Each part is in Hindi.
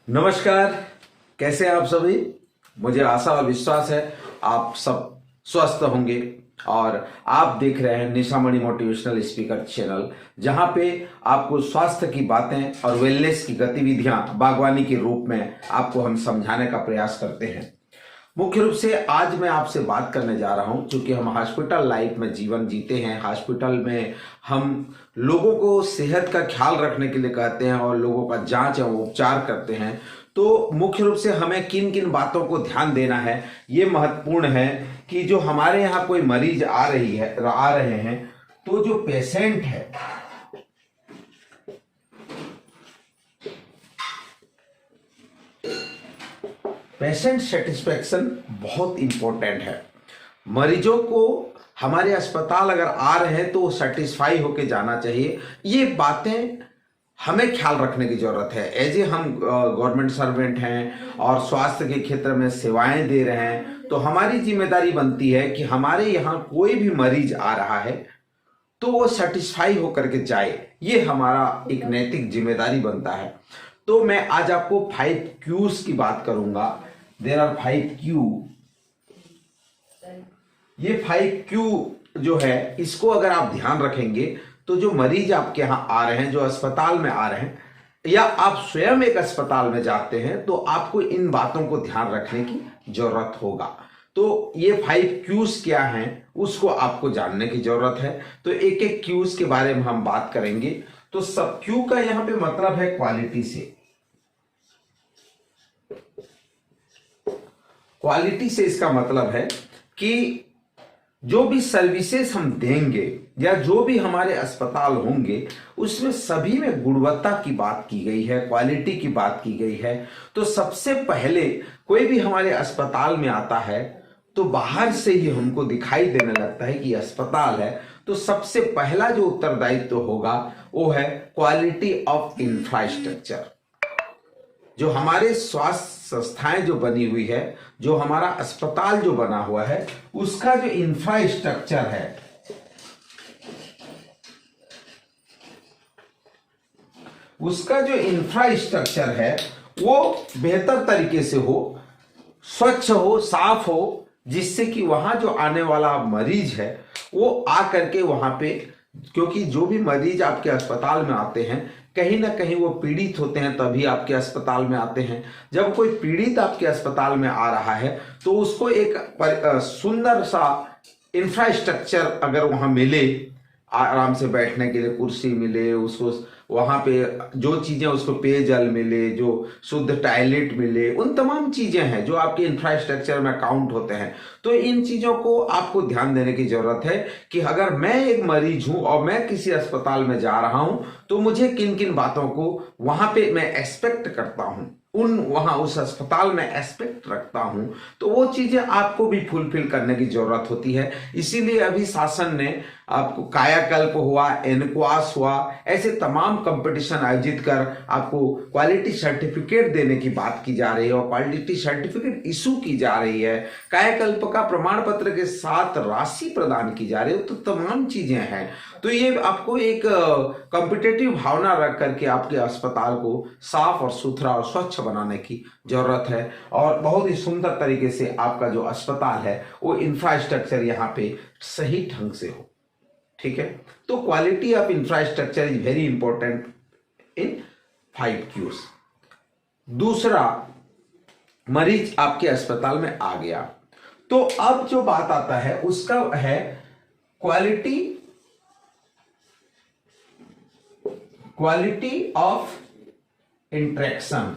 नमस्कार। कैसे हैं आप सभी। मुझे आशा और विश्वास है आप सब स्वस्थ होंगे और आप देख रहे हैं निशामणि मोटिवेशनल स्पीकर चैनल, जहां पे आपको स्वास्थ्य की बातें और वेलनेस की गतिविधियां बागवानी के रूप में आपको हम समझाने का प्रयास करते हैं। मुख्य रूप से आज मैं आपसे बात करने जा रहा हूं, क्योंकि हम हॉस्पिटल लाइफ में जीवन जीते हैं। हॉस्पिटल में हम लोगों को सेहत का ख्याल रखने के लिए कहते हैं और लोगों का जांच और उपचार करते हैं। तो मुख्य रूप से हमें किन किन बातों को ध्यान देना है, ये महत्वपूर्ण है कि जो हमारे यहाँ कोई मरीज आ रहे हैं, तो जो पेशेंट है पेशेंट सेटिस्फेक्शन बहुत इंपॉर्टेंट है। मरीजों को हमारे अस्पताल अगर आ रहे हैं तो सेटिस्फाई होके जाना चाहिए। ये बातें हमें ख्याल रखने की जरूरत है। एज ए हम गवर्नमेंट सर्वेंट हैं और स्वास्थ्य के क्षेत्र में सेवाएं दे रहे हैं, तो हमारी जिम्मेदारी बनती है कि हमारे यहाँ कोई भी मरीज आ रहा है तो वो सेटिस्फाई होकर के जाए। ये हमारा एक नैतिक जिम्मेदारी बनता है। तो मैं आज आपको 5 क्यूज की बात करूंगा। There are 5 Q. ये 5 क्यू जो है, इसको अगर आप ध्यान रखेंगे तो जो मरीज आपके यहाँ आ रहे हैं, जो अस्पताल में आ रहे हैं, या आप स्वयं एक अस्पताल में जाते हैं, तो आपको इन बातों को ध्यान रखने की जरूरत होगा। तो ये 5 क्यूज क्या हैं उसको आपको जानने की जरूरत है। तो एक एक क्यूज के बारे में हम बात करेंगे। तो सब क्यू का यहां पे मतलब है क्वालिटी से। क्वालिटी से इसका मतलब है कि जो भी सर्विसेज हम देंगे या जो भी हमारे अस्पताल होंगे, उसमें सभी में गुणवत्ता की बात की गई है, क्वालिटी की बात की गई है। तो सबसे पहले कोई भी हमारे अस्पताल में आता है तो बाहर से ही हमको दिखाई देने लगता है कि अस्पताल है। तो सबसे पहला जो उत्तरदायित्व होगा वो है क्वालिटी ऑफ इंफ्रास्ट्रक्चर। जो हमारे स्वास्थ्य संस्थाएं जो बनी हुई है, जो हमारा अस्पताल जो बना हुआ है, उसका जो इंफ्रास्ट्रक्चर है, वो बेहतर तरीके से हो, स्वच्छ हो, साफ हो, जिससे कि वहां जो आने वाला मरीज है वो आ करके वहां पे, क्योंकि जो भी मरीज आपके अस्पताल में आते हैं कहीं ना कहीं वो पीड़ित होते हैं, तभी आपके अस्पताल में आते हैं। जब कोई पीड़ित आपके अस्पताल में आ रहा है तो उसको एक सुंदर सा इंफ्रास्ट्रक्चर अगर वहां मिले, आराम से बैठने के लिए कुर्सी मिले, उसको वहां पे जो चीजें, उसको पेयजल मिले, जो शुद्ध टॉयलेट मिले, उन तमाम चीजें हैं जो आपके इंफ्रास्ट्रक्चर में काउंट होते हैं। तो इन चीजों को आपको ध्यान देने की जरूरत है कि अगर मैं एक मरीज हूं और मैं किसी अस्पताल में जा रहा हूं तो मुझे किन किन बातों को वहां पे मैं एक्सपेक्ट करता हूं, वहां उस अस्पताल में एस्पेक्ट रखता हूं, तो वो चीजें आपको भी फुलफिल करने की जरूरत होती है। इसीलिए अभी शासन ने आपको कायाकल्प हुआ, एनक्वास हुआ, ऐसे तमाम कंपटीशन आयोजित कर आपको क्वालिटी सर्टिफिकेट देने की बात की जा रही है और क्वालिटी सर्टिफिकेट इशू की जा रही है। कायाकल्प का प्रमाण पत्र के साथ राशि प्रदान की जा रही है। तो तमाम चीजें हैं। तो ये आपको एक कॉम्पिटिटिव भावना रख करके आपके अस्पताल को साफ और सुथरा और स्वच्छ बनाने की जरूरत है और बहुत ही सुंदर तरीके से आपका जो अस्पताल है वो इंफ्रास्ट्रक्चर यहाँ पे सही ढंग से हो। ठीक है। तो quality of infrastructure is very important in 5 Qs. दूसरा, मरीज आपके अस्पताल में आ गया तो अब जो बात आता है उसका है क्वालिटी ऑफ इंटरेक्शन।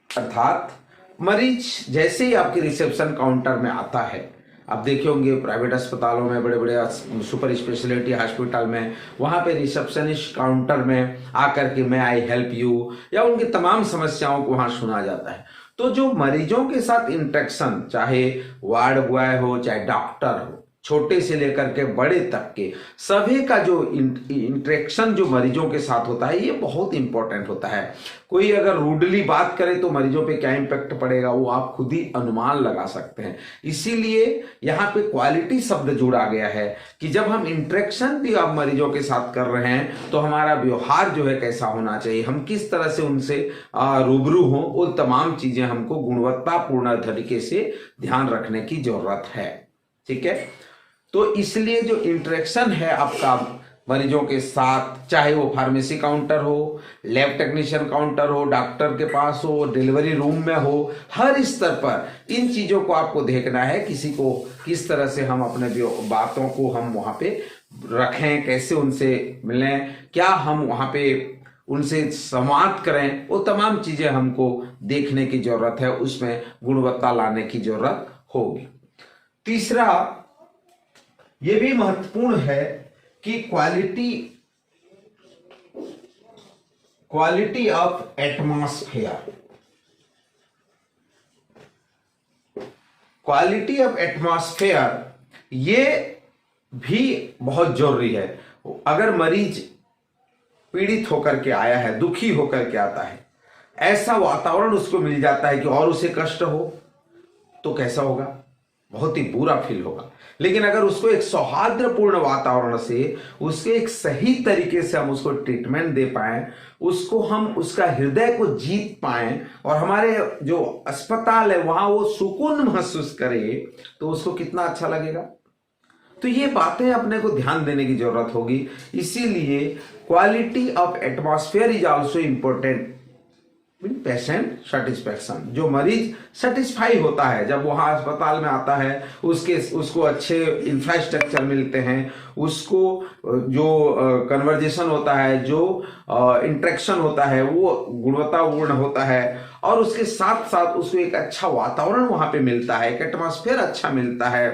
अर्थात मरीज जैसे ही आपके रिसेप्शन काउंटर में आता है, आप देखे होंगे प्राइवेट अस्पतालों में, बड़े बड़े सुपर स्पेशलिटी हॉस्पिटल में, वहां पे रिसेप्शनिस्ट काउंटर में आकर के मैं आई हेल्प यू या उनकी तमाम समस्याओं को वहां सुना जाता है। तो जो मरीजों के साथ इंटरेक्शन, चाहे वार्ड बॉय हो चाहे डॉक्टर हो, छोटे से लेकर के बड़े तक के सभी का जो इंटरेक्शन जो मरीजों के साथ होता है ये बहुत इंपॉर्टेंट होता है। कोई अगर रूडली बात करे तो मरीजों पे क्या इम्पैक्ट पड़ेगा वो आप खुद ही अनुमान लगा सकते हैं। इसीलिए यहाँ पे क्वालिटी शब्द जुड़ा गया है कि जब हम इंटरेक्शन भी आप मरीजों के साथ कर रहे हैं तो हमारा व्यवहार जो है कैसा होना चाहिए, हम किस तरह से उनसे रूबरू हों, वो तमाम चीजें हमको गुणवत्तापूर्ण तरीके से ध्यान रखने की जरूरत है। ठीक है, तो इसलिए जो इंटरेक्शन है आपका मरीजों के साथ, चाहे वो फार्मेसी काउंटर हो, लैब टेक्नीशियन काउंटर हो, डॉक्टर के पास हो, डिलीवरी रूम में हो, हर स्तर पर इन चीजों को आपको देखना है। किसी को किस तरह से हम अपने बातों को हम वहां पे रखें, कैसे उनसे मिलें, क्या हम वहां पे उनसे संवाद करें, वो तमाम चीजें हमको देखने की जरूरत है, उसमें गुणवत्ता लाने की जरूरत होगी। तीसरा ये भी महत्वपूर्ण है कि quality of atmosphere. Quality of atmosphere ये भी बहुत जरूरी है। अगर मरीज पीड़ित होकर के आया है, दुखी होकर के आता है, ऐसा वातावरण उसको मिल जाता है कि और उसे कष्ट हो तो कैसा होगा, बहुत ही बुरा फील होगा। लेकिन अगर उसको एक सौहार्दपूर्ण वातावरण से, उसके एक सही तरीके से हम उसको ट्रीटमेंट दे पाए, उसको हम उसका हृदय को जीत पाए और हमारे जो अस्पताल है वहां वो सुकून महसूस करे तो उसको कितना अच्छा लगेगा। तो ये बातें अपने को ध्यान देने की जरूरत होगी। इसीलिए quality of atmosphere is also important patient satisfaction. जो मरीज सेटिस्फाई होता है जब वहां अस्पताल में आता है, उसको अच्छे इंफ्रास्ट्रक्चर मिलते हैं, उसको जो कन्वर्जेशन होता है, जो इंटरेक्शन होता है वो गुणवत्तापूर्ण होता है और उसके साथ साथ उसको एक अच्छा वातावरण वहां पे मिलता है, एक एटमॉस्फेयर अच्छा मिलता है,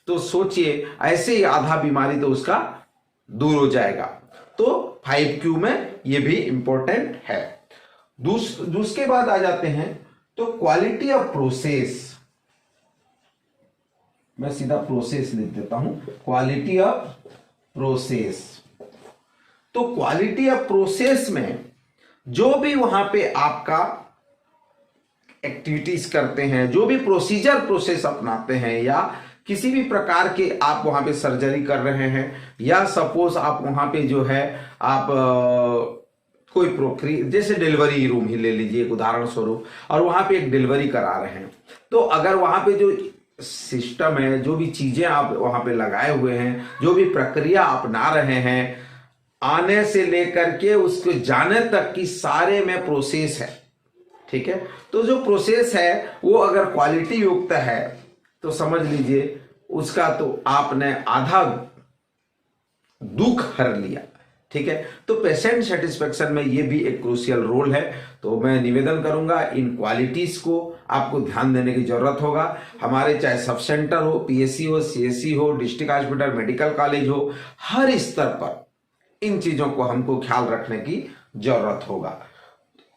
तो सोचिए ऐसे ही आधा बीमारी तो उसका दूर हो जाएगा। तो 5Q में ये भी इंपॉर्टेंट है। दूसरे बाद आ जाते हैं तो क्वालिटी ऑफ प्रोसेस। मैं सीधा प्रोसेस लिख देता हूं, क्वालिटी ऑफ प्रोसेस। तो क्वालिटी ऑफ प्रोसेस में जो भी वहां पे आपका एक्टिविटीज करते हैं, जो भी प्रोसेस अपनाते हैं, या किसी भी प्रकार के आप वहां पे सर्जरी कर रहे हैं, या सपोज आप वहां पे जो है आप कोई प्रक्रिया, जैसे डिलीवरी रूम ही ले लीजिए एक उदाहरण स्वरूप, और वहां पे एक डिलीवरी करा रहे हैं, तो अगर वहां पे जो सिस्टम है, जो भी चीजें आप वहां पे लगाए हुए हैं, जो भी प्रक्रिया अपना रहे हैं, आने से लेकर के उसको जाने तक की सारे में प्रोसेस है। ठीक है, तो जो प्रोसेस है वो अगर क्वालिटी युक्त है तो समझ लीजिए उसका तो आपने आधा दुख हर लिया। ठीक है, तो पेशेंट सेटिस्फेक्शन में ये भी एक क्रूशियल रोल है। तो मैं निवेदन करूंगा इन क्वालिटीज को आपको ध्यान देने की जरूरत होगा। हमारे चाहे सब सेंटर हो, पीएससी हो, सीएससी हो, डिस्ट्रिक्ट हॉस्पिटल, मेडिकल कॉलेज हो, हर स्तर पर इन चीजों को हमको ख्याल रखने की जरूरत होगा।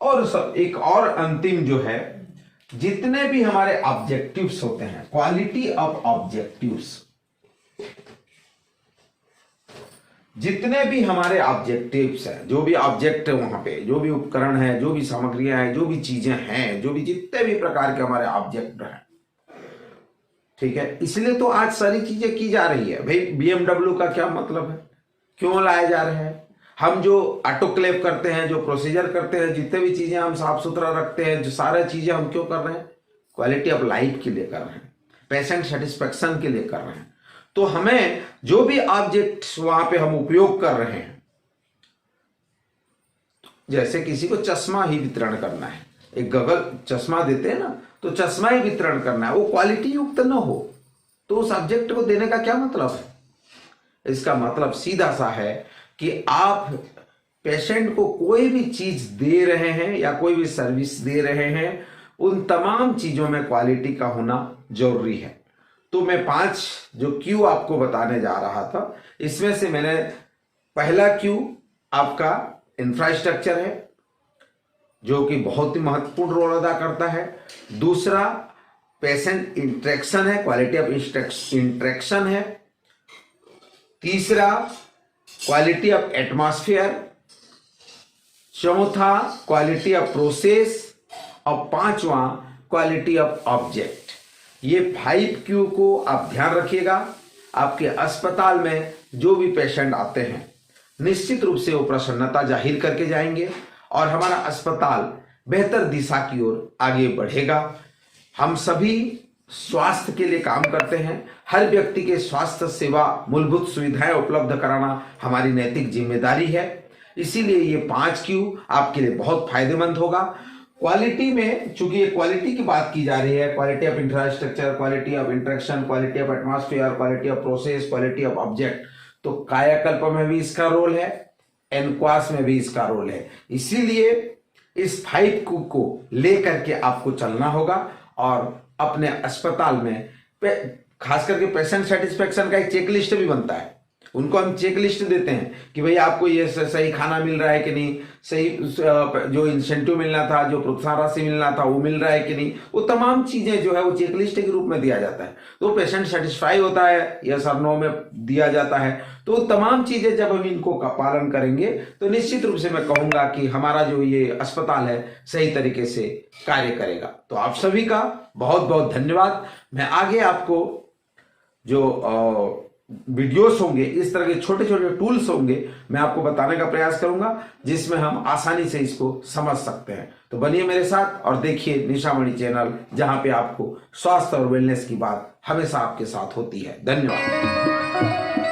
और सब एक और अंतिम जो है, जितने भी हमारे ऑब्जेक्टिव्स होते हैं, क्वालिटी ऑफ ऑब्जेक्टिव्स, जितने भी हमारे ऑब्जेक्टिव्स हैं, जो भी ऑब्जेक्ट है वहां पे, जो भी उपकरण है, जो भी सामग्रियां हैं, जो भी चीजें हैं, जो भी जितने भी प्रकार के हमारे ऑब्जेक्ट हैं, ठीक है, इसलिए तो आज सारी चीजें की जा रही है। भाई BMW का क्या मतलब है, क्यों लाया जा रहा है? हम जो ऑटोक्लेव करते हैं, जो प्रोसीजर करते हैं, जितने भी चीजें हम साफ सुथरा रखते हैं, जो सारा चीजें हम क्यों कर रहे हैं? क्वालिटी ऑफ लाइफ के लिए कर रहे हैं, पेशेंट सेटिस्फेक्शन के लिए कर रहे हैं। तो हमें जो भी ऑब्जेक्ट वहां पे हम उपयोग कर रहे हैं, जैसे किसी को चश्मा ही वितरण करना है, एक गगल चश्मा देते हैं ना, तो चश्मा ही वितरण करना है, वो क्वालिटी युक्त न हो तो उस ऑब्जेक्ट को देने का क्या मतलब है? इसका मतलब सीधा सा है कि आप पेशेंट को कोई भी चीज दे रहे हैं या कोई भी सर्विस दे रहे हैं, उन तमाम चीजों में क्वालिटी का होना जरूरी है। तो मैं 5 जो क्यू आपको बताने जा रहा था, इसमें से मैंने पहला क्यू आपका इंफ्रास्ट्रक्चर है, जो कि बहुत ही महत्वपूर्ण रोल अदा करता है। दूसरा पेशेंट इंटरेक्शन है, क्वालिटी ऑफ इंटरेक्शन है। तीसरा क्वालिटी ऑफ एटमॉस्फेयर, चौथा क्वालिटी ऑफ प्रोसेस और पांचवा क्वालिटी ऑफ ऑब्जेक्ट। ये 5Q को आप ध्यान रखिएगा। आपके अस्पताल में जो भी पेशेंट आते हैं निश्चित रूप से वो प्रसन्नता जाहिर करके जाएंगे और हमारा अस्पताल बेहतर दिशा की ओर आगे बढ़ेगा। हम सभी स्वास्थ्य के लिए काम करते हैं। हर व्यक्ति के स्वास्थ्य सेवा मूलभूत सुविधाएं उपलब्ध कराना हमारी नैतिक जिम्मेदारी है। इसीलिए ये 5Q आपके लिए बहुत फायदेमंद होगा। क्वालिटी में चूंकि ये क्वालिटी की बात की जा रही है, quality of infrastructure, quality of interaction, quality of atmosphere, quality of process, quality of object, तो कायाकल्प में भी इसका रोल है, एनक्वास में भी इसका रोल है। इसीलिए इस 5Q को लेकर के आपको चलना होगा और अपने अस्पताल में खास करके पेशेंट सेटिस्फेक्शन का एक चेकलिस्ट भी बनता है। उनको हम चेक लिस्ट देते हैं कि भाई आपको ये सही खाना मिल रहा है कि नहीं, सही जो इंसेंटिव मिलना था, जो प्रोत्साहन राशि मिलना था वो मिल रहा है कि नहीं, वो तमाम चीजें जो है वो चेक लिस्ट के रूप में दिया जाता है। तो पेशेंट सेटिस्फाई होता है या सर नो में दिया जाता है। तो तमाम चीजें जब हम इनको का पालन करेंगे तो निश्चित रूप से मैं कहूंगा कि हमारा जो ये अस्पताल है सही तरीके से कार्य करेगा। तो आप सभी का बहुत बहुत धन्यवाद। मैं आगे आपको जो वीडियोस होंगे, इस तरह के छोटे छोटे टूल्स होंगे, मैं आपको बताने का प्रयास करूंगा जिसमें हम आसानी से इसको समझ सकते हैं। तो बनिए मेरे साथ और देखिए निशामणि चैनल, जहां पे आपको स्वास्थ्य और वेलनेस की बात हमेशा आपके साथ होती है। धन्यवाद।